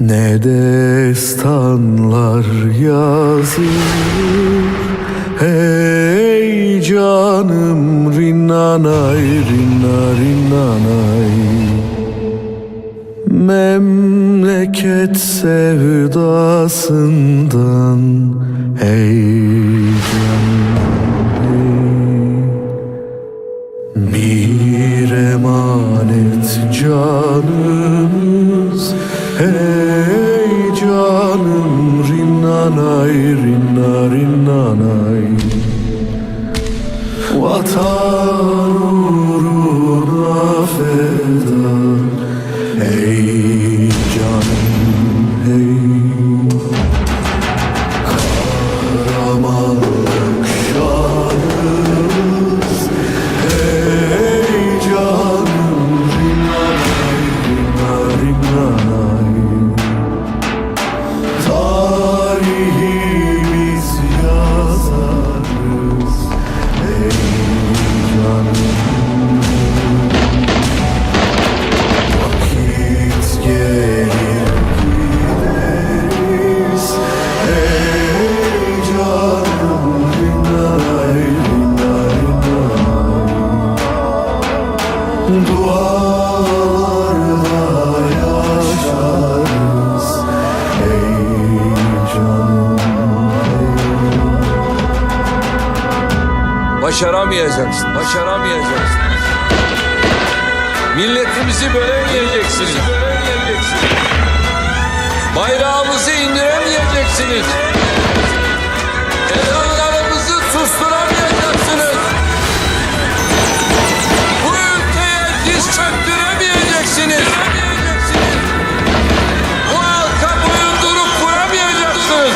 Ne destanlar yazılır, hey canım rinnanay rinna rinnanay. Memleket sevdasından hey canım hey. Bir emanet canımız hey canım rinnanay rinna rinnanay. Vatan uğruna feda hey canım hey. Kahramanlık şanımız hey canım rinnanay rinna rinnanay. Tarihi biz yazarız hey canım. Vakit gelir gideriz hey canım rinnanay rinna rinnanay. Dualarla yaşarız hey canım hey. Başaramayacaksın, başaramayacaksın. Milletimizi bölemeyeceksiniz. Bayrağımızı indiremeyeceksiniz. Ezanlarımızı susturamayacaksınız. Bu ülkeye diz çöktüremeyeceksiniz. Bu halka boyundurup kuramayacaksınız.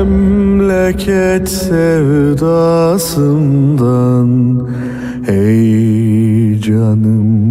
Memleket sevdasından hey canım